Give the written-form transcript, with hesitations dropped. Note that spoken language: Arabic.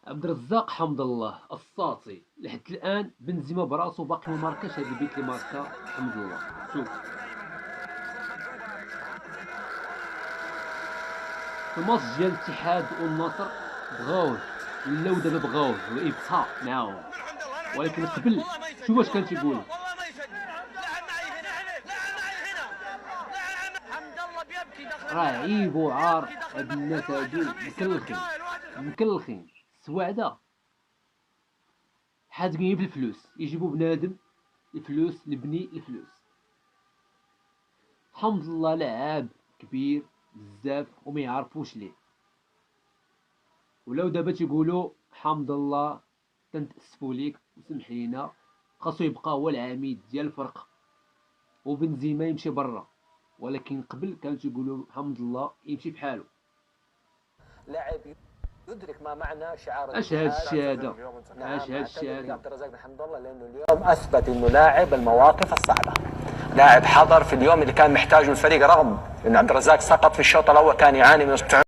عبد الرزاق حمد الله الساطي لحد الان بنزيما براسو باقي ما ماركاش هاد البيت اللي ماركا حمد الله. شوف في الماتش ديال الاتحاد والنصر بغاوه، ولاو دابا بغاوه ويبقى معاهم، ولكن قبل شوف واش كان تيقول. راه عيب وعار هاد الناس هادو مكلخين سواعده حاذقين في الفلوس، يجيبوا بنادم الفلوس البني الفلوس. حمد الله لعاب كبير بزاف وما يعرفوش ليه، ولاو دابا تيقولوا حمد الله تنتأسفوا ليك وسمح لينا، خاصو يبقى هو العميد ديال الفرق وبنزيما يمشي برا، ولكن قبل كانوا تيقولوا حمد الله يمشي بحاله. لاعب يدرك ما معنى شعار اش هاد الشيء هذا؟ نعم، اش هاد الشيء أعتقد هذا؟ عبد الرزاق بن حمد الله لانه اليوم اثبت انه لاعب المواقف الصعبه، لاعب حضر في اليوم اللي كان محتاجه الفريق، رغم ان عبد الرزاق سقط في الشوط الاول كان يعاني من